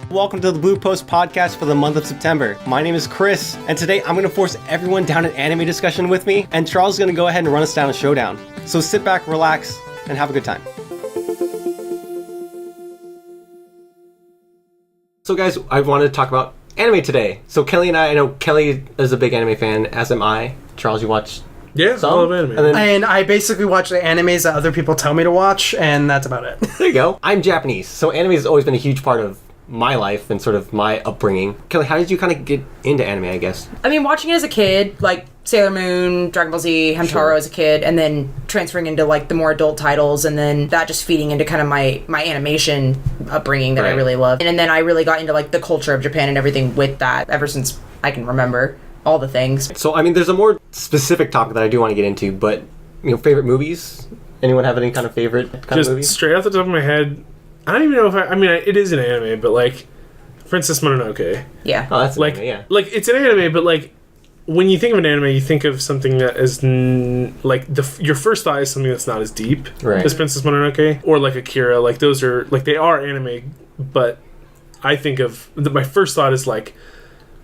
Welcome to the Blue Post podcast for the month of September. My name is Chris, and today I'm going to force everyone down an anime discussion with me, and Charles is going to go ahead and run us down a Showdown. So sit back, relax, and have a good time. So guys, I wanted to talk about anime today. So Kelly and I know Kelly is a big anime fan, as am I. Charles, you watch some? I love anime. And I basically watch the animes that other people tell me to watch, and that's about it. There you go. I'm Japanese, so anime has always been a huge part of my life and sort of my upbringing. Kelly, how did you kind of get into anime, I guess? I mean, watching it as a kid, like Sailor Moon, Dragon Ball Z, Hamtaro as a kid, and then transferring into like the more adult titles, and then that just feeding into kind of my animation upbringing that I really loved. And then I really got into like the culture of Japan and everything with that ever since I can remember all the things. So, I mean, there's a more specific topic that I do want to get into, but, you know, favorite movies? Anyone have any kind of favorite kind of movie? Just straight off the top of my head, I don't even know if I mean, it is an anime, but like Princess Mononoke. Yeah. Oh, that's an like, anime, yeah. Like, it's an anime, but like, when you think of an anime, you think of something that is like your first thought is something that's not as deep as Princess Mononoke or like Akira. Like those are like they are anime, but I think of my first thought is like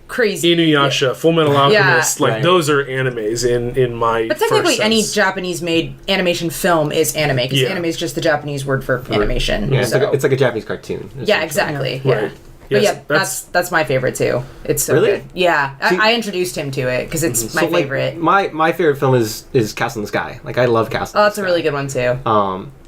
crazy Inuyasha, Full Metal Alchemist. Like those are animes in my. But technically, first any sense. Japanese-made animation film is anime because anime is just the Japanese word for animation. Yeah, so. it's like a Japanese cartoon. Yeah, exactly. Yeah. Right. But Yes, yeah, that's my favorite too. It's so Really? good. Yeah, See- I introduced him to it because it's my favorite. Like, my favorite film is Castle in the Sky. Like, I love Castle in the That's Sky. a really good one too.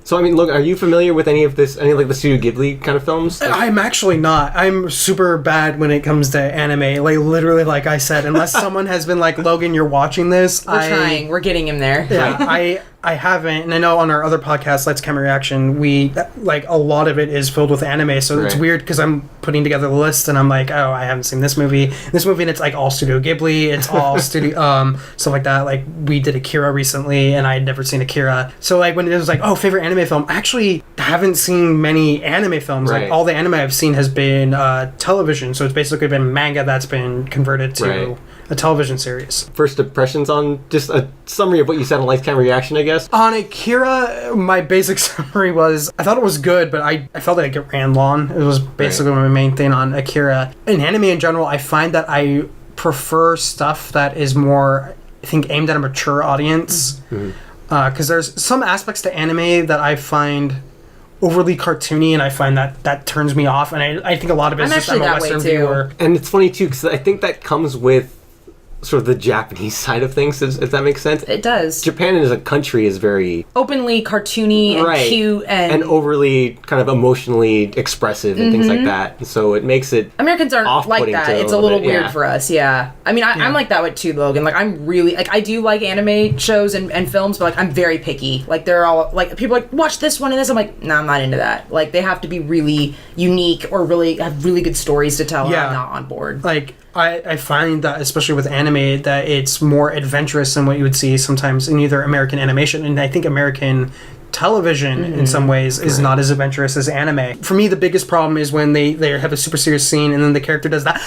So, I mean, look, are you familiar with any of like the Studio Ghibli kind of films? Like, I'm actually not. I'm super bad when it comes to anime. Like, literally, like I said, unless someone has been like, Logan, you're watching this. We're trying. We're getting him there. Yeah, I haven't, and I know on our other podcast, Let's Camera Reaction, we like a lot of it is filled with anime, so it's weird because I'm putting together the list and I'm like, oh, I haven't seen this movie, and it's like all Studio Ghibli, it's all studio stuff like that. Like we did Akira recently, and I had never seen Akira, so like when it was like, oh, favorite anime film, I actually haven't seen many anime films. Like all the anime I've seen has been television, so it's basically been manga that's been converted to a television series. First impressions on just a summary of what you said on Lights Camera Reaction, I guess. On Akira, my basic summary was I thought it was good, but I felt like it ran long. It was basically my main thing on Akira. In anime in general, I find that I prefer stuff that is more, I think, aimed at a mature audience. Because there's some aspects to anime that I find overly cartoony, and I find that turns me off. And I think a lot of it is just I'm a Western viewer. And it's funny too, because I think that comes with sort of the Japanese side of things, if that makes sense. It does. Japan as a country is very openly cartoony and cute and overly kind of emotionally expressive and things like that. And so it makes it Americans aren't like that. It's a little weird for us. Yeah. I mean, I'm like that with too, Logan. Like I'm really like I do like anime shows and films, but like I'm very picky. Like they're all like people are like watch this one and this. I'm like no, I'm not into that. Like they have to be really unique or really have really good stories to tell. Yeah. I'm not on board. Like I find that, especially with anime, that it's more adventurous than what you would see sometimes in either American animation, and I think American television in some ways is not as adventurous as anime. For me, the biggest problem is when they have a super serious scene and then the character does that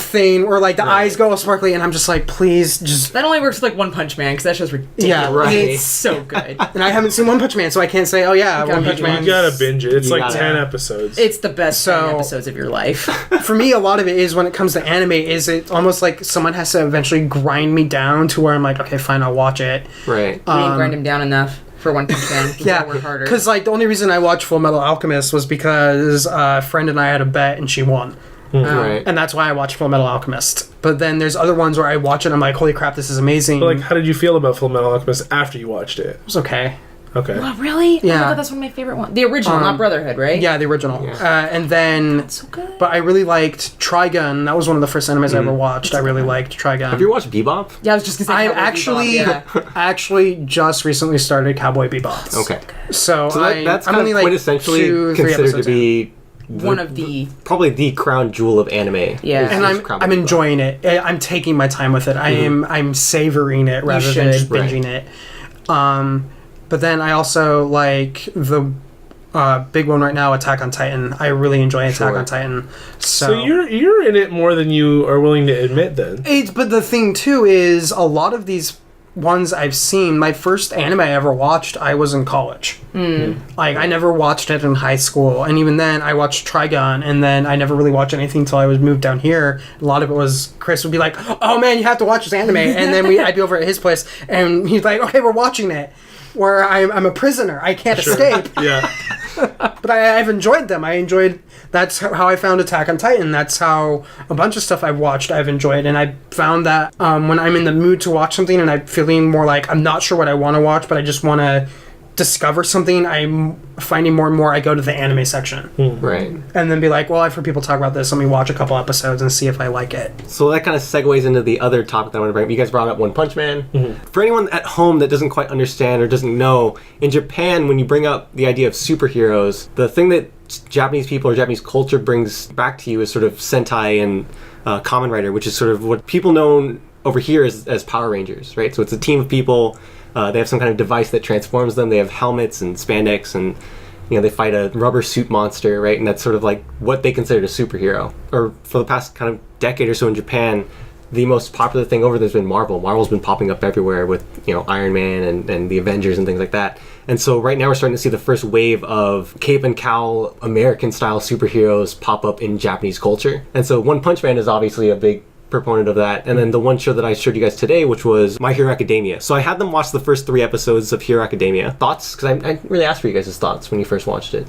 thing where like the eyes go all sparkly, and I'm just like, please just... That only works with like One Punch Man because that show's ridiculous. Yeah, It's so good. And I haven't seen One Punch Man, so I can't say, oh yeah, One Punch Man. You gotta binge it. It's like 10 episodes. It's the best 10 episodes of your life. For me, a lot of it is when it comes to anime, is it almost like someone has to eventually grind me down to where I'm like, okay, fine, I'll watch it. Right. We didn't grind him down enough for One Punch Man. Yeah, because like the only reason I watched Full Metal Alchemist was because a friend and I had a bet and she won. Right. And that's why I watched Full Metal Alchemist. But then there's other ones where I watch it and I'm like, holy crap, this is amazing. But like, how did you feel about Full Metal Alchemist after you watched it? It was okay. Okay. Wow, really? Yeah. Oh my God, that's one of my favorite ones. The original, not Brotherhood, right? Yeah, the original. And then... That's so good. But I really liked Trigun. That was one of the first animes I ever watched. I really liked Trigun. Have you watched Bebop? Yeah, I was just gonna say I actually just recently started Cowboy Bebop. Okay. So that's I'm kind only of quintessentially considered to be one of the probably the crown jewel of anime. Yeah, and I'm enjoying it. I'm taking my time with it. I'm savoring it rather than just binging it. But then I also like the big one right now, Attack on Titan. I really enjoy Attack on Titan. So you're in it more than you are willing to admit then. But the thing too is a lot of these ones I've seen, my first anime I ever watched, I was in college. Like, I never watched it in high school. And even then, I watched Trigun, and then I never really watched anything until I was moved down here. A lot of it was, Chris would be like, oh man, you have to watch this anime. And then I'd be over at his place, and he's like, okay, we're watching it. Where I'm a prisoner. I can't escape. Yeah. But I've enjoyed them. That's how I found Attack on Titan. That's how a bunch of stuff I've watched I've enjoyed. And I found that when I'm in the mood to watch something and I'm feeling more like I'm not sure what I want to watch, but I just want to discover something, I'm finding more and more I go to the anime section. Right. And then be like, well, I've heard people talk about this. Let me watch a couple episodes and see if I like it. So that kind of segues into the other topic that I want to bring up. You guys brought up One Punch Man. For anyone at home that doesn't quite understand or doesn't know, in Japan, when you bring up the idea of superheroes, the thing that Japanese people or Japanese culture brings back to you is sort of Sentai and Kamen Rider, which is sort of what people know over here as Power Rangers, right? So it's a team of people. They have some kind of device that transforms them. They have helmets and spandex, and they fight a rubber suit monster, right? And that's sort of like what they considered a superhero. Or for the past kind of decade or so in Japan, the most popular thing over there's been Marvel. Marvel's been popping up everywhere with Iron Man and the Avengers and things like that. And so right now we're starting to see the first wave of cape and cowl American style superheroes pop up in Japanese culture. And so One Punch Man is obviously a big proponent of that. And then the one show that I showed you guys today, which was My Hero Academia. So I had them watch the first 3 episodes of Hero Academia. Thoughts? Because I really asked for you guys' thoughts when you first watched it.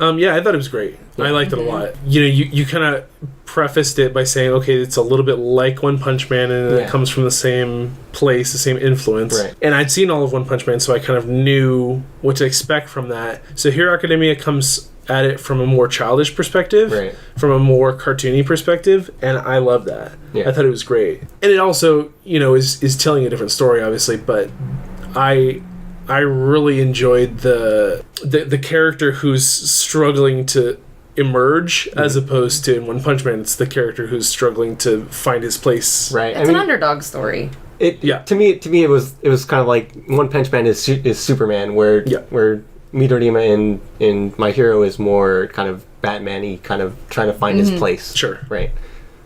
Yeah, I thought it was great. I liked it a lot. You kind of prefaced it by saying, okay, it's a little bit like One Punch Man, and it comes from the same place, the same influence. Right. And I'd seen all of One Punch Man, so I kind of knew what to expect from that. So Hero Academia comes at it from a more childish perspective, from a more cartoony perspective, and I love that. I thought it was great. And it also, is telling a different story, obviously, but I really enjoyed the character who's struggling to emerge, as opposed to in One Punch Man, it's the character who's struggling to find his place. Right. It's an underdog story. To me, it was kind of like One Punch Man is Superman, where Midorima in My Hero is more kind of Batman-y, kind of trying to find his place. Sure. Right.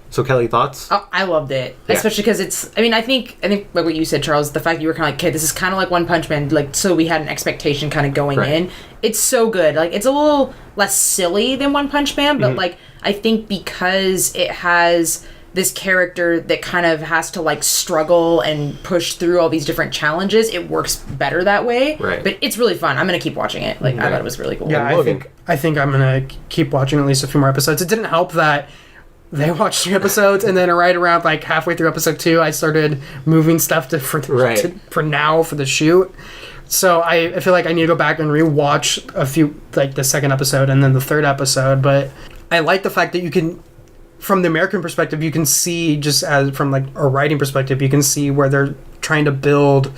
So Kelly, thoughts? Oh, I loved it, especially because it's. I mean, I think like what you said, Charles. The fact that you were kind of like, okay, this is kind of like One Punch Man. Like, so we had an expectation kind of going in. It's so good. Like, it's a little less silly than One Punch Man, but like I think because it has this character that kind of has to like struggle and push through all these different challenges, it works better that way. Right. But it's really fun. I'm gonna keep watching it. Like, I thought it was really cool. Yeah, I think I'm gonna keep watching at least a few more episodes. It didn't help that they watched 3 episodes, and then right around like halfway through episode 2, I started moving stuff for the shoot. So I feel like I need to go back and rewatch a few, like the second episode and then the third episode. But I like the fact that you can, from the American perspective, you can see, just as from like a writing perspective, you can see where they're trying to build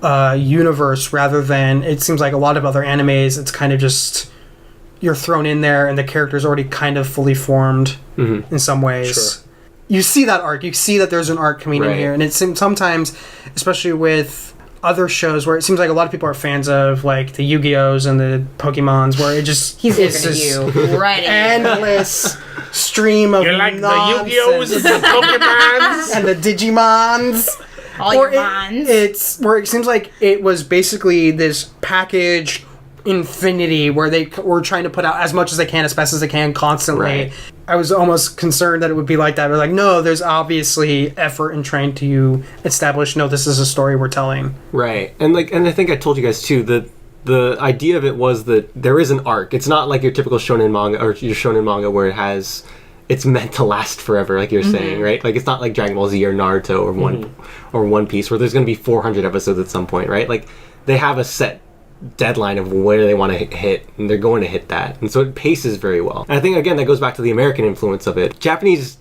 a universe rather than, it seems like a lot of other animes, it's kind of just you're thrown in there and the character's already kind of fully formed in some ways. Sure. You see that arc. You see that there's an arc coming in here. And it seems sometimes, especially with other shows where it seems like a lot of people are fans of, like the Yu-Gi-Ohs and the Pokemons, where it just he's looking at you right endless stream of like nonsense. The Yu-Gi-Ohs and the Pokemons and the Digimons. all your mons. It's where it seems like it was basically this package infinity where they were trying to put out as much as they can, as best as they can, constantly. I was almost concerned that it would be like that. But like, no, there's obviously effort in trying to establish, no, this is a story we're telling. Right. And I think I told you guys too that the idea of it was that there is an arc. It's not like your typical shonen manga or your shonen manga where it's meant to last forever, like you're saying, right? Like, it's not like Dragon Ball Z or Naruto or One Piece where there's going to be 400 episodes at some point, right? Like, they have a set deadline of where they want to hit, and they're going to hit that. And so it paces very well. And I think, again, that goes back to the American influence of it. Japanese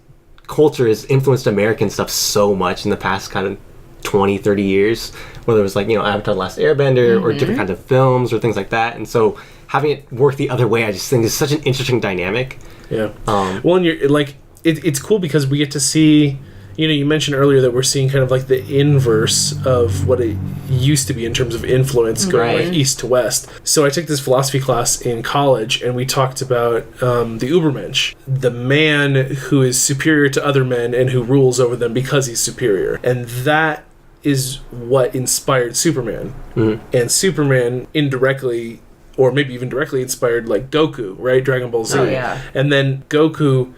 culture has influenced American stuff so much in the past kind of 20, 30 years, whether it was like, Avatar: The Last Airbender or different kinds of films or things like that. And so having it work the other way, I just think is such an interesting dynamic. Yeah. Well, and you're like, it's cool because we get to see, you mentioned earlier that we're seeing kind of like the inverse of what it used to be in terms of influence going like east to west. So I took this philosophy class in college, and we talked about the Übermensch, the man who is superior to other men and who rules over them because he's superior. And that is what inspired Superman. And Superman indirectly, or maybe even directly, inspired like Goku, right? Dragon Ball Z. Oh, yeah. And then Goku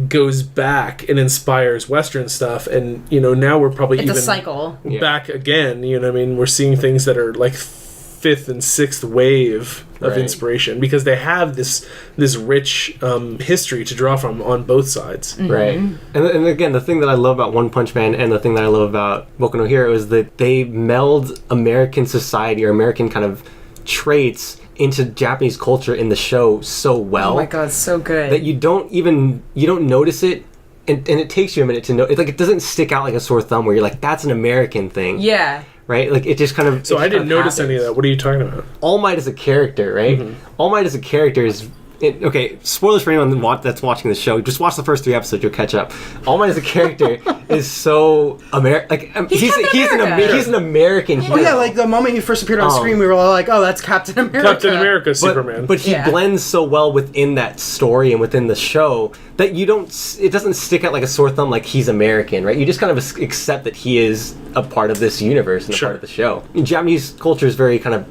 goes back and inspires Western stuff, and now we're probably it's even a cycle back again. You know what I mean? We're seeing things that are like fifth and sixth wave of inspiration, because they have this rich history to draw from on both sides. Right. And again, the thing that I love about One Punch Man and the thing that I love about Boku no Hero is that they meld American society or American kind of traits into Japanese culture in the show so well. Oh my god, so good. That you don't notice it, and it takes you a minute to know. It doesn't stick out like a sore thumb where you're like, that's an American thing. Yeah. Right? Like, it just kind of... So I didn't notice any of that. What are you talking about? All Might is a character, right? All Might is a character is... okay, spoilers for anyone that's watching the show. Just watch the first 3 episodes, you'll catch up. All Might as a character is so American. He's an American hero. Oh yeah, like the moment he first appeared on screen, we were all like, "Oh, that's Captain America." Captain America, Superman. But he blends so well within that story and within the show that it doesn't stick out like a sore thumb. Like, he's American, right? You just kind of accept that he is a part of this universe and a part of the show. Japanese culture is very kind of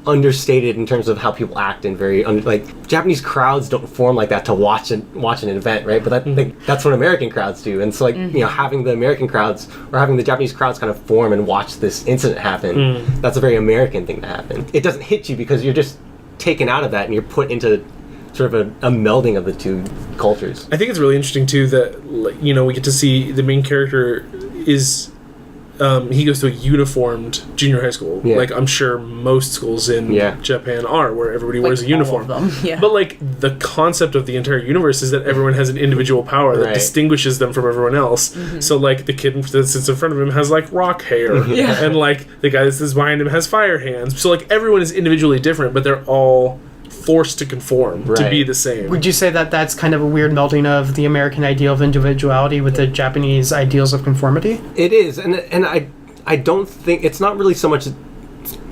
understated in terms of how people act, and very Japanese crowds don't form like that to watch an event, right? But that's what American crowds do. And so having the American crowds or having the Japanese crowds kind of form and watch this incident happen, that's a very American thing to happen. It doesn't hit you because you're just taken out of that and you're put into sort of a melding of the two cultures. I think it's really interesting too that we get to see the main character is he goes to a uniformed junior high school. Yeah. Like, I'm sure most schools in Japan are, where everybody wears a uniform. All of them. Yeah. But, like, the concept of the entire universe is that everyone has an individual power that distinguishes them from everyone else. So, like, the kid that sits in front of him has, like, rock hair. And, like, the guy that sits behind him has fire hands. So, like, everyone is individually different, but they're all forced to conform, to be the same. Would you say that that's kind of a weird melding of the American ideal of individuality with the Japanese ideals of conformity? It is, and I don't think it's not really so much.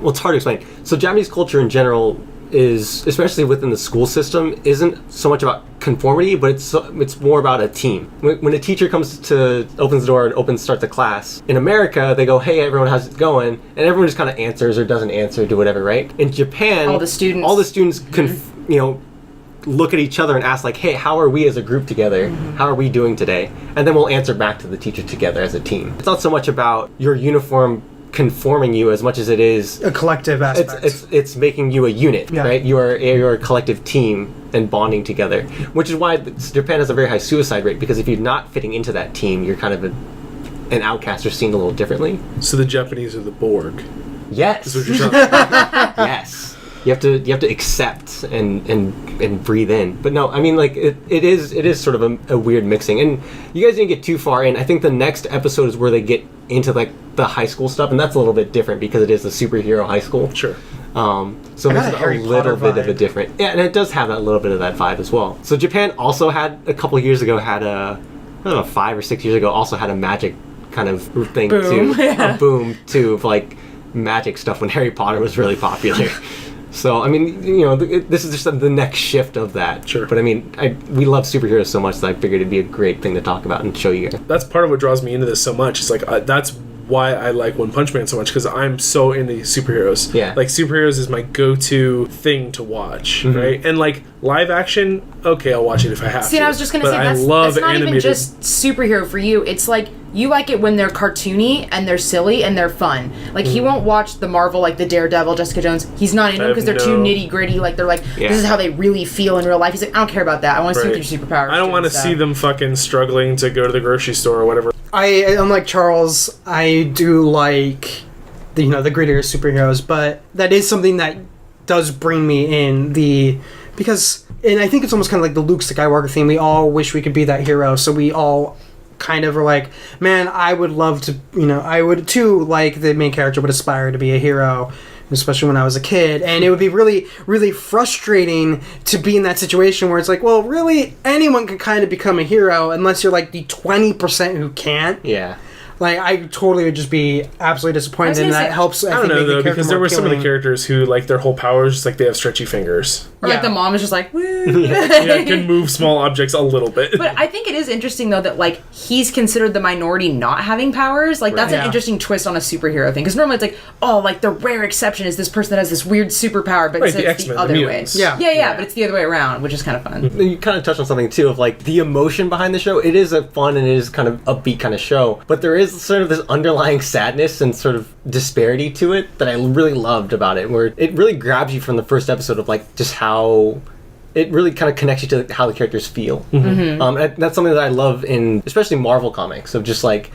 Well, it's hard to explain. So Japanese culture in general is, especially within the school system, isn't so much about conformity, but it's more about a team. When a teacher opens the door and starts a class, in America they go, "Hey everyone, how's it going?" And everyone just kind of answers or doesn't answer, do whatever, right? In Japan, all the students look at each other and ask, like, "Hey, how are we as a group together? How are we doing today?" And then we'll answer back to the teacher together as a team. It's not so much about your uniform conforming you as much as it is a collective aspect. It's making you a unit, right? You're a collective team and bonding together, which is why Japan has a very high suicide rate, because if you're not fitting into that team, you're kind of an outcast or seen a little differently. So the Japanese are the Borg. Yes. That's what you're talking about. Yes. You have to accept and breathe in. But no, I mean, like, it is sort of a weird mixing. And you guys didn't get too far in. I think the next episode is where they get into, like, the high school stuff, and that's a little bit different because it is a superhero high school. Sure. So it's a little bit of a different... Yeah, and it does have that little bit of that vibe as well. So Japan also had, a couple years ago, I don't know, 5 or 6 years ago, also had a magic kind of thing too. A boom too, of, like, magic stuff when Harry Potter was really popular. So, I mean, this is just the next shift of that. Sure. But, I mean, we love superheroes so much that I figured it'd be a great thing to talk about and show you guys. That's part of what draws me into this so much. It's like, that's why I like One Punch Man so much, because I'm so into superheroes. Yeah. Like, superheroes is my go-to thing to watch, right? And, like, live action, okay, I'll watch it if I have to. See, I was just going to say, that's not animated. Even just superhero for you. It's like, you like it when they're cartoony and they're silly and they're fun. Like, he won't watch the Marvel, like the Daredevil, Jessica Jones. He's not into them because they're too nitty-gritty. Like, they're like, this is how they really feel in real life. He's like, I don't care about that. I want to see what your superpowers. I don't want to see them fucking struggling to go to the grocery store or whatever. Unlike Charles, I do like the grittier superheroes, but that is something that does bring me in because I think it's almost kind of like the Luke Skywalker thing. We all wish we could be that hero, so we all kind of are like, man, I would love to, I would too, like the main character would aspire to be a hero, especially when I was a kid, and it would be really, really frustrating to be in that situation where it's like, well, really, anyone can kind of become a hero unless you're like the 20% who can't. Yeah. Like, I totally would just be absolutely disappointed, and that helps. I don't know, though, because there were some of the characters who, like, their whole power is just, like, they have stretchy fingers. Or, like, the mom is just like, woo. Yeah, can move small objects a little bit. But I think it is interesting, though, that, like, he's considered the minority not having powers. Like, that's an interesting twist on a superhero thing. Because normally it's like, oh, like, the rare exception is this person that has this weird superpower, but it's the other way. Yeah, but it's the other way around, which is kind of fun. You kind of touched on something, too, of, like, the emotion behind the show. It is a fun and it is kind of upbeat kind of show. But there is sort of this underlying sadness and sort of disparity to it that I really loved about it, where it really grabs you from the first episode of, like, just how it really kind of connects you to how the characters feel. And that's something that I love in especially Marvel comics, of just like,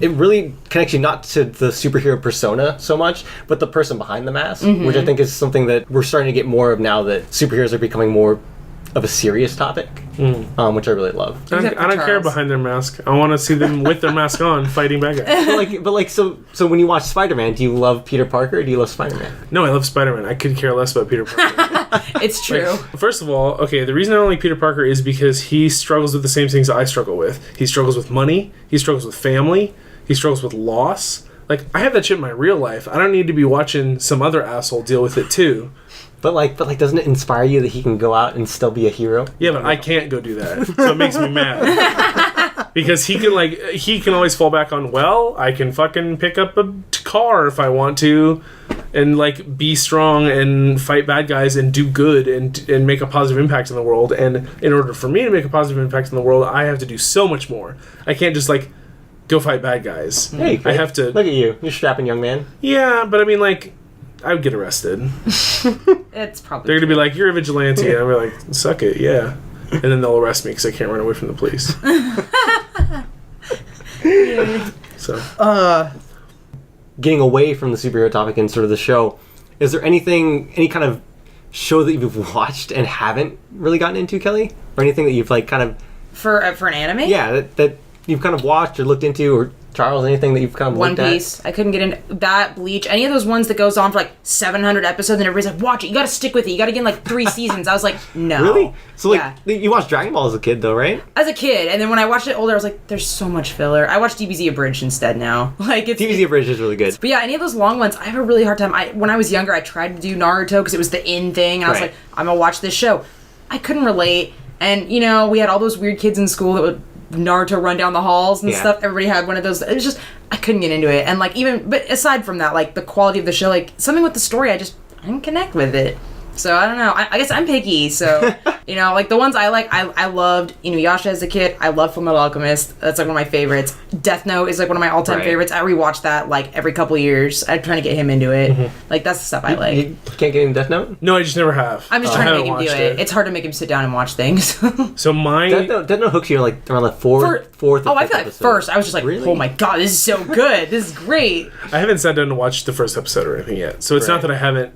it really connects you not to the superhero persona so much, but the person behind the mask, which I think is something that we're starting to get more of now that superheroes are becoming more of a serious topic, which I really love. I don't care behind their mask. I want to see them with their mask on fighting bad guys. But so when you watch Spider-Man, do you love Peter Parker or do you love Spider-Man? No, I love Spider-Man. I could care less about Peter Parker. It's true. Like, first of all, okay, the reason I don't like Peter Parker is because he struggles with the same things I struggle with. He struggles with money. He struggles with family. He struggles with loss. Like, I have that shit in my real life. I don't need to be watching some other asshole deal with it too. But doesn't it inspire you that he can go out and still be a hero? Yeah, but I can't go do that, so it makes me mad. Because he can always fall back on, well, I can fucking pick up a car if I want to, and like be strong and fight bad guys and do good and make a positive impact in the world. And in order for me to make a positive impact in the world, I have to do so much more. I can't just like go fight bad guys. Hey, I have to. Look at you, you're a strapping young man. Yeah, but I mean, like, I would get arrested. It's probably they're gonna be like, "You're a vigilante," and I'm gonna be like, "Suck it, yeah." And then they'll arrest me because I can't run away from the police. So, getting away from the superhero topic and sort of the show, is there any kind of show that you've watched and haven't really gotten into, Kelly, or anything that you've like kind of for an anime? Yeah, that you've kind of watched or looked into, or Charles, anything that you've kind of One looked Piece. at? I couldn't get into that. Bleach. Any of those ones that goes on for like 700 episodes and everybody's like, watch it. You got to stick with it. You got to get in like 3 seasons. I was like, no. Really? So like, you watched Dragon Ball as a kid though, right? As a kid, and then when I watched it older, I was like, there's so much filler. I watched DBZ Abridged instead now. Like DBZ Abridged is really good. But yeah, any of those long ones, I have a really hard time. When I was younger, I tried to do Naruto because it was the in thing, and I was like, I'm gonna watch this show. I couldn't relate, and you know, we had all those weird kids in school that would Naruto run down the halls and stuff. Everybody had one of those. It was just, I couldn't get into it. And like, but aside from that, like the quality of the show, like something with the story, I didn't connect with it. So I don't know. I guess I'm picky. So, you know, like the ones I like, I loved Inuyasha as a kid. I love Fullmetal Alchemist. That's like one of my favorites. Death Note is like one of my all-time favorites. I rewatch that like every couple years. I'm trying to get him into it. Like that's the stuff I like. You can't get into Death Note? No, I just never have. I'm just trying to make him do it. It's hard to make him sit down and watch things. So Death Note hooks you like around the fourth. Oh, I feel like first I was just like, oh my god, this is so good. This is great. I haven't sat down to watch the first episode or anything yet, so it's not that I haven't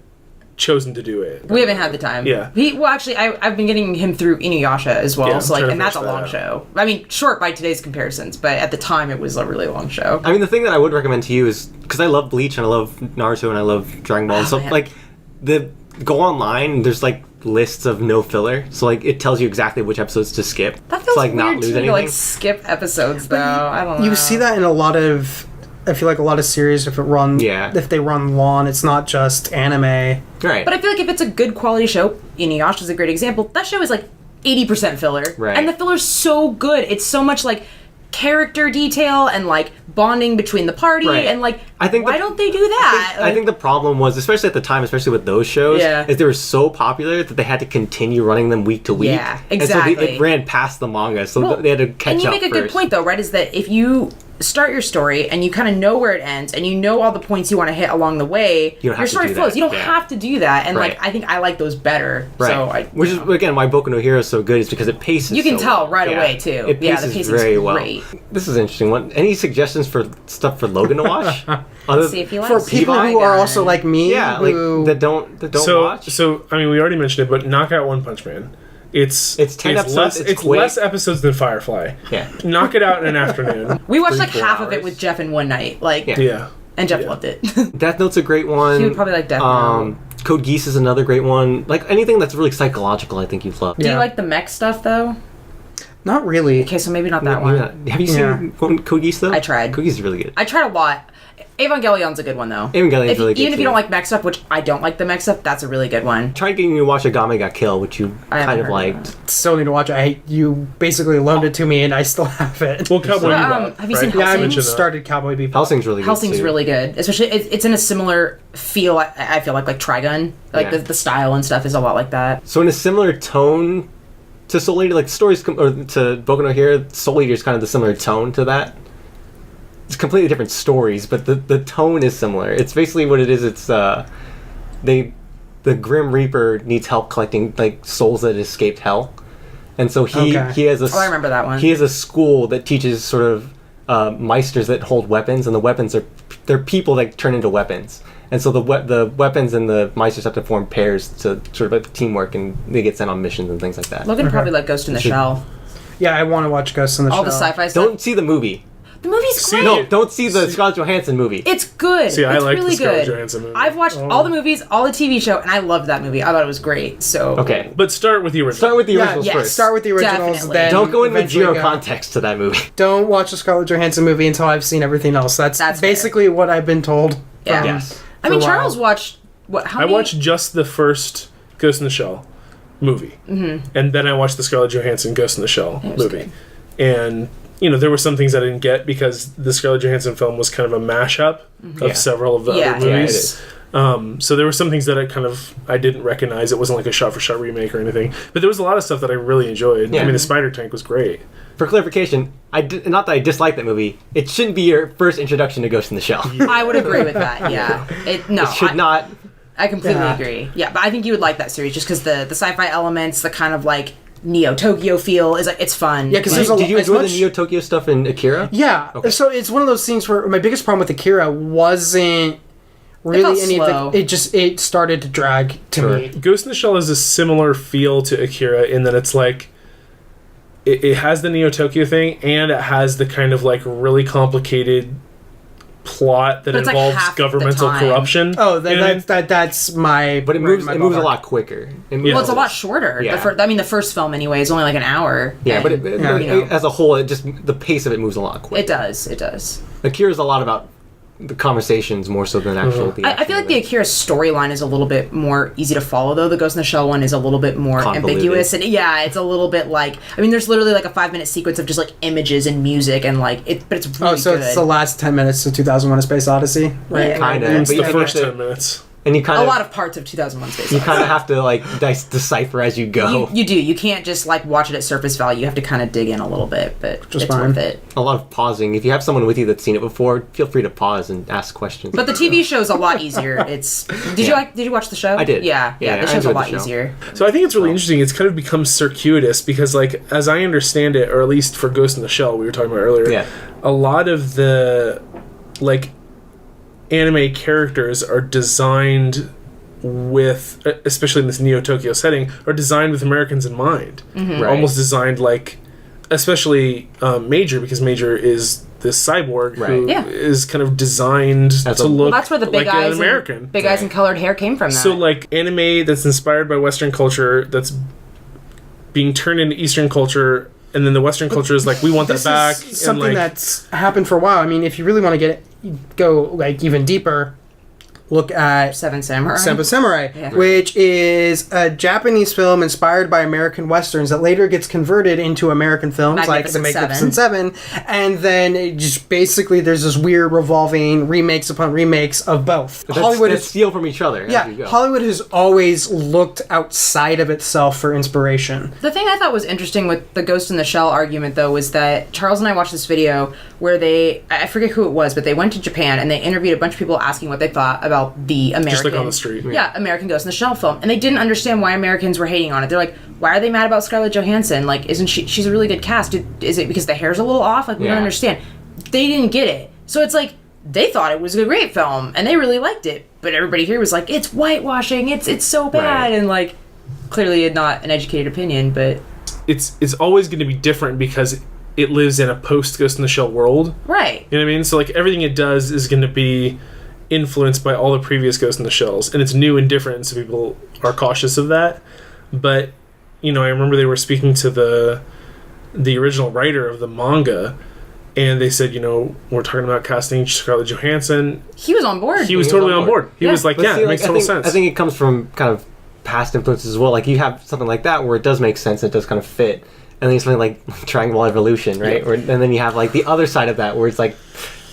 chosen to do it. We haven't had the time. Yeah. Actually, I've been getting him through Inuyasha as well. Yeah, so like, and that's a long show. I mean, short by today's comparisons, but at the time it was a really long show. I mean, the thing that I would recommend to you is because I love Bleach and I love Naruto and I love Dragon Ball, so like go online. There's like lists of no filler, so like it tells you exactly which episodes to skip. That feels to, like, weird not lose to anything. like skip episodes though. I don't know. You see that in a lot of. I feel like a lot of series, if they run long, it's not just anime. Right. But I feel like if it's a good quality show, Inuyasha's a great example. That show is like 80% filler. Right. And the filler's so good. It's so much like character detail and like bonding between the party and like why don't they do that? I think the problem was, especially at the time, especially with those shows, is they were so popular that they had to continue running them week to week. Yeah, exactly. And so it ran past the manga, so they had to catch up. And you make a good point though, right? Is that if you start your story and you kind of know where it ends and you know all the points you want to hit along the way, your story flows. You don't have to do that. And like I think I like those better. Right. So which is again why Boku no Hero is so good, is because it paces. You can tell right away too. It paces the pacing's very well. great. This is an interesting one. Any suggestions for stuff for Logan to watch? See if he likes for people who are also like me, that don't watch. So I mean, we already mentioned it, but knock out One Punch Man. It's 10 episodes. It's less episodes than Firefly. Yeah. Knock it out in an afternoon. We watched like half of it with Jeff in one night. Like and Jeff loved it. Death Note's a great one. He would probably like Death Note. Code Geass is another great one. Like anything that's really psychological, I think you'd love. Do you like the mech stuff though? Not really. Okay, so maybe not that one. Have you seen Code Geass, though? I tried. Code Geass is really good. I tried a lot. Evangelion's a good one, though. Evangelion's really good, even if you too. don't like mech stuff, which I don't like the mech stuff, that's a really good one. Tried getting you to watch Agame Got Killed, which you kind of liked. Still need to watch it. You basically loaned it to me, and I still have it. Well, Cowboy Bebop. Have you seen Yeah, I Hellsing? started Cowboy Bebop. Hellsing's really good, Hellsing's too. really good. Especially, it's in a similar feel, I feel like Trigun. Like, the style and stuff is a lot like that. So in a similar tone to Soul Eater, like stories, or to Boku no Hero, Soul Eater is kind of the similar tone to that. It's completely different stories, but the tone is similar. It's basically what it is. It's the Grim Reaper needs help collecting like souls that escaped hell, and so he has a. Oh, I remember that one. He has a school that teaches sort of meisters that hold weapons, and the weapons they're people that turn into weapons. And so the weapons and the meisters have to form pairs to sort of like teamwork, and they get sent on missions and things like that. Logan probably like Ghost in the Shell. Yeah, I want to watch Ghost in the Shell. All the sci-fi stuff. Don't see the movie. The movie's great. No, don't see the Scarlett Johansson movie. It's good. See, I it's like really the Scarlett good. Johansson movie. I've watched all the movies, all the TV show, and I loved that movie. I thought it was great. So Okay. But start with the original. Start with the originals yes. first. Start with the originals, Definitely. then Don't go in with eventually zero go. context to that movie. Don't watch the Scarlett Johansson movie until I've seen everything else. That's basically what I've been told. Yeah. Yes. I mean, for a while. Charles watched how many? I watched just the first Ghost in the Shell movie, and then I watched the Scarlett Johansson Ghost in the Shell movie, and there were some things I didn't get because the Scarlett Johansson film was kind of a mashup of several of the other movies. So there were some things that I didn't recognize. It wasn't like a shot-for-shot remake or anything, but there was a lot of stuff that I really enjoyed. Yeah. I mean, the Spider Tank was great. For clarification, not that I dislike that movie. It shouldn't be your first introduction to Ghost in the Shell. I would agree with that. Yeah. It should not. I completely agree. Yeah, but I think you would like that series just because the sci-fi elements, the kind of like Neo Tokyo feel is like it's fun. Yeah, because Did you enjoy the Neo Tokyo stuff in Akira? Yeah. Okay. So it's one of those things where my biggest problem with Akira wasn't really any slow. of the. It started to drag to me. Ghost in the Shell has a similar feel to Akira in that it's like it has the Neo Tokyo thing and it has the kind of like really complicated plot that But it's like involves half the governmental time. corruption. Oh, You know what I mean? that's my. But it moves a lot quicker. Well, it's a lot shorter. Yeah. The first film anyway is only like an hour. Yeah, but and, as a whole, the pace of it moves a lot quicker. it does. Akira's a lot about the conversations more so than actual. I feel like the Akira storyline is a little bit more easy to follow, though. The Ghost in the Shell one is a little bit more convoluted. ambiguous, and it's a little bit like there's literally like a 5-minute sequence of just like images and music, and like but it's really so good. it's the last 10 minutes of 2001: A Space Odyssey, right? Yeah. Kind of. It's the first 10 minutes. And you kind of a lot of parts of 2001: Space you Odyssey. kind of have to like decipher as you go. You do. You can't just like watch it at surface value. You have to kind of dig in a little bit, but Just it's fine. worth it. A lot of pausing. If you have someone with you that's seen it before, feel free to pause and ask questions. But the TV show's a lot easier. Did you watch the show? I did. Yeah, Yeah, the I show's a enjoyed lot the show. easier. So I think it's really interesting. It's kind of become circuitous because, like, as I understand it, or at least for Ghost in the Shell, we were talking about earlier, a lot of the, like, anime characters are designed with, especially in this Neo Tokyo setting, are designed with Americans in mind. Mm-hmm. Right. Almost designed like, especially Major, because Major is this cyborg who is kind of designed to look That's where the big like eyes an American. and big eyes and colored hair came from. That. So, like, anime that's inspired by Western culture, that's being turned into Eastern culture, and then the Western culture is like, we want that back. This is something and, like, that's happened for a while. I mean, if you really want to go like even deeper, look at Seven Samurai. Seven Samurai, Yeah. which is a Japanese film inspired by American westerns that later gets converted into American films like The Magnificent Seven, and then it just basically there's this weird revolving remakes upon remakes of both. Hollywood is steal from each other. Yeah, Hollywood has always looked outside of itself for inspiration. The thing I thought was interesting with the Ghost in the Shell argument, though, was that Charles and I watched this video where I forget who it was, but they went to Japan and they interviewed a bunch of people asking what they thought about the American... Just like on the street. Yeah, American Ghost in the Shell film. And they didn't understand why Americans were hating on it. They're like, why are they mad about Scarlett Johansson? Like, isn't she's a really good cast. Is it because the hair's a little off? Like, we don't understand. They didn't get it. So it's like, they thought it was a great film and they really liked it. But everybody here was like, it's whitewashing. It's so bad. Right. And like, clearly not an educated opinion, but... It's always going to be different because it lives in a post Ghost in the Shell world. Right. You know what I mean? So, like, everything it does is going to be influenced by all the previous Ghost in the Shells, and it's new and different, so people are cautious of that. But, I remember they were speaking to the the original writer of the manga, and they said, we're talking about casting Scarlett Johansson. He was on board. He was totally on board. He was like, it makes total sense. I think it comes from kind of past influences as well. Like, you have something like that where it does make sense, it does kind of fit. And then something like Triangle Evolution, right? Yeah. And then you have like the other side of that where it's like,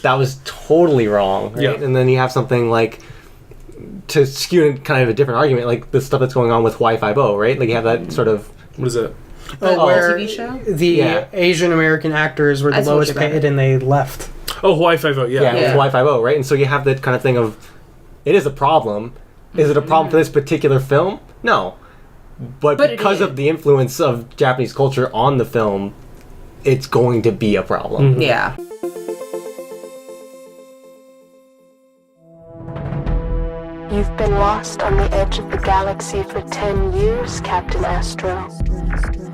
that was totally wrong, right? Yeah. And then you have something like, to skew kind of a different argument, like the stuff that's going on with Y50, right? Like, you have that sort of... What is it? Where TV show? The Asian American actors were the lowest paid and they left. Oh, Y50, Yeah, with Y50, right? And so you have that kind of thing of, it is a problem. Is it a problem for this particular film? No. But because of the influence of Japanese culture on the film, it's going to be a problem. Mm-hmm. Yeah. You've been lost on the edge of the galaxy for 10 years, Captain Astro.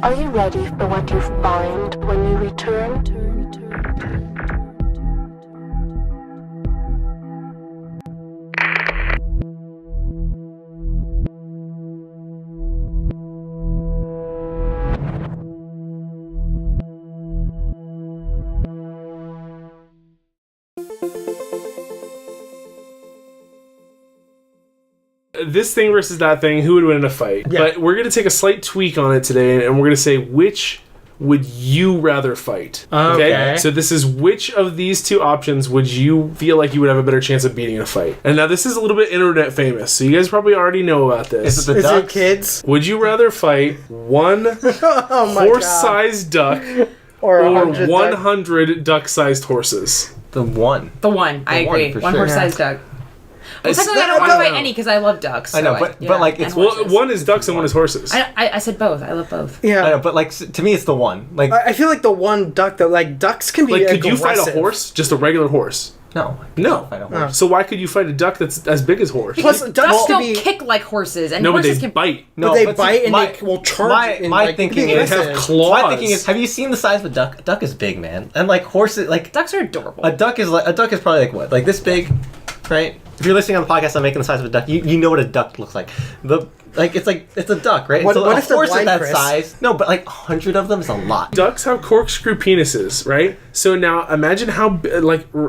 Are you ready for what you find when you return? This thing versus that thing, who would win in a fight? Yeah. But we're going to take a slight tweak on it today, and we're going to say, which would you rather fight? Okay? So this is, which of these two options would you feel like you would have a better chance of beating in a fight? And now this is a little bit internet famous, so you guys probably already know about this. Is it kids? Would you rather fight one horse-sized duck or 100 duck-sized horses? The one. I agree. One horse-sized duck. Well, technically, I don't want to fight any because I love ducks. I know, but like it's one is ducks and one is horses. I said both. I love both. Yeah, I know, but like to me, it's the one. Like I feel like the one duck that like ducks can be like. Could aggressive. you fight a horse? Just a regular horse? No. Fight a horse. So why could you fight a duck that's as big as horse? Because ducks don't kick like horses, and horses can bite. No, they bite and they will charge. My thinking is they have claws. My thinking is, have you seen the size of a duck? A duck is big, man, and like horses, like ducks are adorable. A duck is probably like what, like this big, right? If you're listening on the podcast, I'm making the size of a duck. You know what a duck looks like. It's a duck, right? What a if horse blind, of that Chris? size? No, but like 100 of them is a lot. Ducks have corkscrew penises, right? So now imagine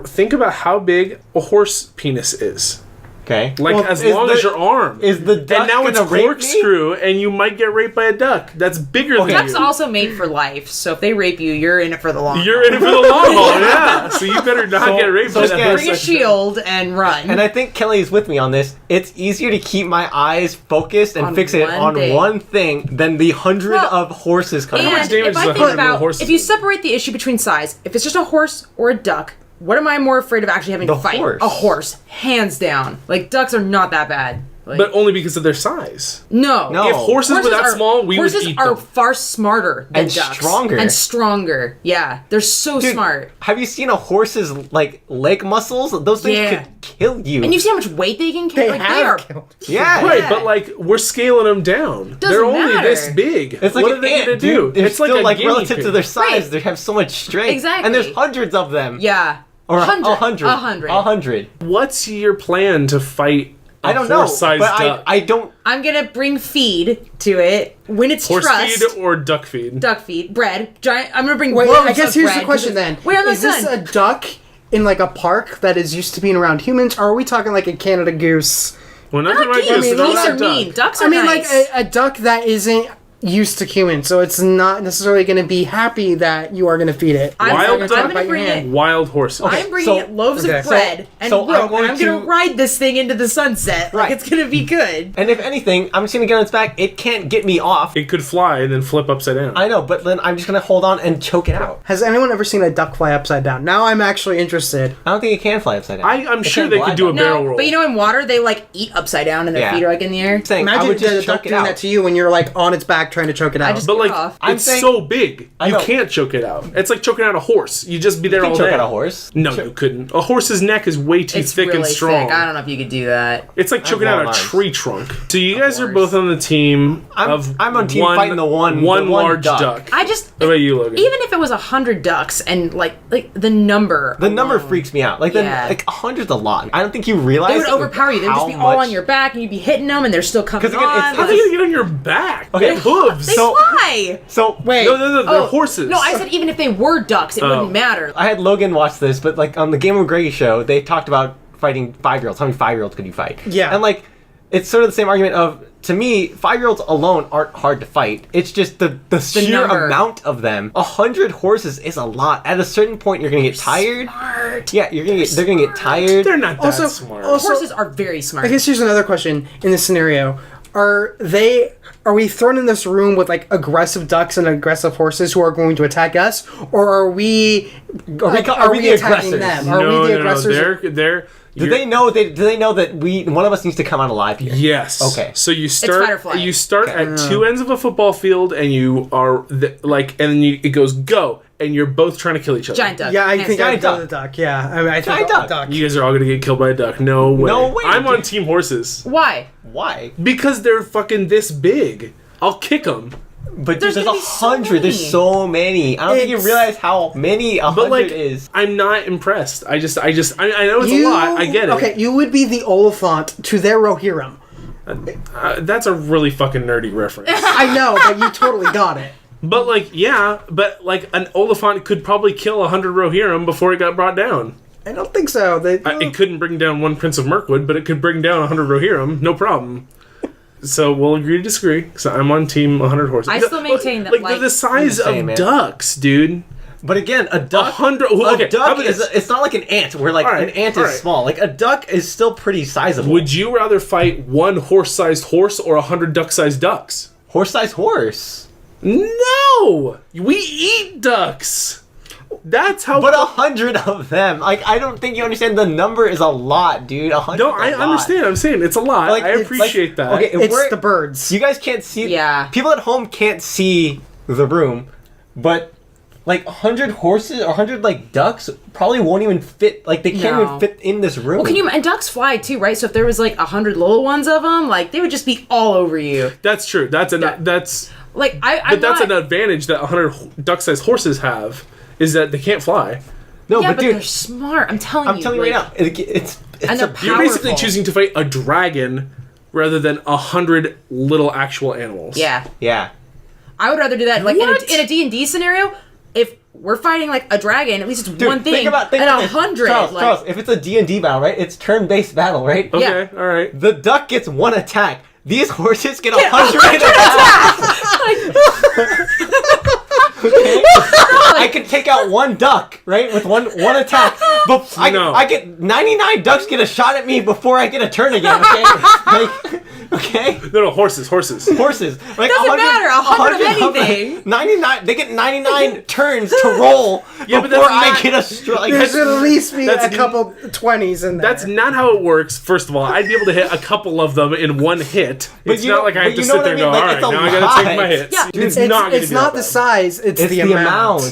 think about how big a horse penis is. Okay. As long as your arm. Is the duck and now it's gonna rape corkscrew, and you might get raped by a duck. That's bigger than you. Ducks also made for life, so if they rape you, you're in it for the long haul. You're in it for the long haul, yeah. So you better not get raped by that person. Bring a shield and run. And I think Kelly is with me on this. It's easier to keep my eyes focused and fixated on one thing than the 100 of horses coming. And if I think about, if you separate the issue between size, if it's just a horse or a duck, what am I more afraid of actually having to fight? Horse. A horse. Hands down. Like, ducks are not that bad. Like, but only because of their size. No. If horses were that small, we would eat them. Horses are far smarter than ducks. And stronger. Yeah. They're so smart. Have you seen a horse's, leg muscles? Those things could kill you. And you see how much weight they can carry? They are killed. Yeah. Right, but, we're scaling them down. They're only this big. It's like what are they going to do? It's still, like a relative to their size, right. They have so much strength. Exactly. And there's hundreds of them. Yeah. Or 100. 100. What's your plan to fight I don't know, but duck? I don't... I'm going to bring feed to it when it's horse trussed. feed or duck feed? Duck feed. Bread. Giant. I'm going to bring Wait, loads I guess of here's bread. the question then. Wait, is this a duck in a park that is used to being around humans, or are we talking like a Canada goose? Well, nothing like this. Geese are mean. Ducks are nice. Like a duck that isn't used to humans, so it's not necessarily going to be happy that you are going to feed it. Wild duck, I'm going to bring it. Wild horses. I'm bringing it loaves of bread and rope, and I'm going to ride this thing into the sunset. Right. Like, it's going to be good. And if anything, I'm just going to get on its back. It can't get me off. It could fly and then flip upside down. I know, but then I'm just going to hold on and choke it out. Has anyone ever seen a duck fly upside down? Now I'm actually interested. I don't think it can fly upside down. I'm sure they could do a barrel roll. But in water, they eat upside down and their feet are in the air. Imagine the duck doing that to you when you're on its back trying to choke it out. But it's so big, you can't choke it out. It's like choking out a horse. You just be there all day. Choke out a horse? No, you couldn't. A horse's neck is way too thick and strong. Thick. I don't know if you could do that. It's like choking out a tree trunk. So you guys are both on the team of I'm on team fighting the one large duck. I just... What about you, Logan? Even if it was 100 ducks and the number... The number freaks me out. 100's a lot. I don't think you realize... They would overpower you. They'd just be all on your back and you'd be hitting them and they're still coming on. How are they going to get on your back? Okay. They have hooves. They fly. Why? So wait. No, they're horses. No, I said even if they were ducks, it wouldn't matter. I had Logan watch this, but like on the Game of Greggy show, they talked about fighting 5-year-olds. How many 5-year-olds could you fight? Yeah. And like, it's sort of the same argument of, to me, 5-year-olds alone aren't hard to fight. It's just the sheer number. amount of them. 100 horses is a lot. At a certain point, you're gonna get tired. Smart. Yeah, they're gonna get tired. They're not that smart. Horses are very smart. I guess here's another question in this scenario. Are we thrown in this room with like aggressive ducks and aggressive horses who are going to attack us, or are we the attacking aggressors? them? Are we the aggressors? They're Do they know that one of us needs to come out alive here? Yes. Okay. So you fight or start flight. at two ends of a football field, and you are and then it goes go, and you're both trying to kill each other. Giant duck. Yeah, I think I'd Giant go duck. with the duck. Yeah, I mean, I think Giant I'll duck. You guys are all gonna get killed by a duck. No way. No way, I'm on dude. team horses Why? Why? because they're fucking this big. I'll kick them. But There's there's gonna be so 100. many. There's so many. I don't think you It's- realize how many 100 But like, is. I'm not impressed. I know it's a lot. I get it. Okay, you would be the Oliphant to their Rohirrim. That's a really fucking nerdy reference. I know, but you totally got it. But like, yeah, but like an Oliphant could probably kill 100 Rohirrim before it got brought down. I don't think so. It couldn't bring down one Prince of Mirkwood, but it could bring down 100 Rohirrim, no problem. So we'll agree to disagree. So I'm on team 100 horses. I still maintain that, they're like- the size I'm the same, of man. ducks, dude. But again, a duck. 100. A Okay, how duck about is. this? It's not like an ant, where like Alright, an ant is alright. small. Like a duck is still pretty sizable. Would you rather fight one horse-sized horse or 100 duck-sized ducks? Horse-sized horse. No, we eat ducks. That's how. But 100 of them. Like I don't think you understand. The number is a lot, dude. 100. No, I understand. I'm saying it's a lot. Like, I it's appreciate that. Okay, if It's the birds. You guys can't see. Yeah. People at home can't see the room, but like 100 horses or 100 like ducks probably won't even fit. Like they can't No. even fit in this room. Well, and ducks fly too, right? So if there was like 100 little ones of them, like they would just be all over you. That's true. That's Like but that's an advantage that 100 duck-sized horses have is that they can't fly. No, yeah, but dude, they're smart. I'm telling I'm telling you right now, it's And a they're You're basically Powerful. choosing to fight a dragon rather than 100 little actual animals. Yeah, yeah. I would rather do that. Like What? in a D&D scenario, if we're fighting like a dragon, at least it's Dude, one thing. think about this. 100. Charles, like, Charles, if it's a D&D battle, right? It's turn-based battle, right? Okay. All right. The duck gets one attack. These horses get 100 attacks. Okay? I can take out one duck, right, with one attack. But No. I get 99 ducks get a shot at me before I get a turn again. Okay, like, okay. No, horses. Horses, like Doesn't matter, 100 of 100 anything. 99. They get 99 turns to roll Yeah, but before that's I not- get a strike. There's at least be that's a couple 20s in there. That's not how it works. First of all, I'd be able to hit a couple of them in one hit. But It's you not know- like I but have to you sit know there and go, what I all mean? right, Like, now I it's a gotta take my lot. hits. Yeah. It's not going to it's be not that the bad. size, it's It's the amount.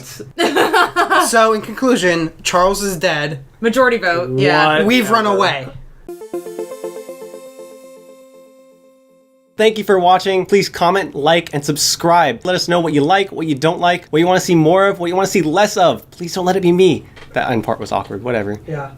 So, in conclusion, Charles is dead. majority vote. Yeah. What? We've run away. Thank you for watching. Please comment, like, and subscribe. Let us know what you like, what you don't like, what you want to see more of, what you want to see less of. Please don't let it be me. That end part was awkward. Whatever. Yeah.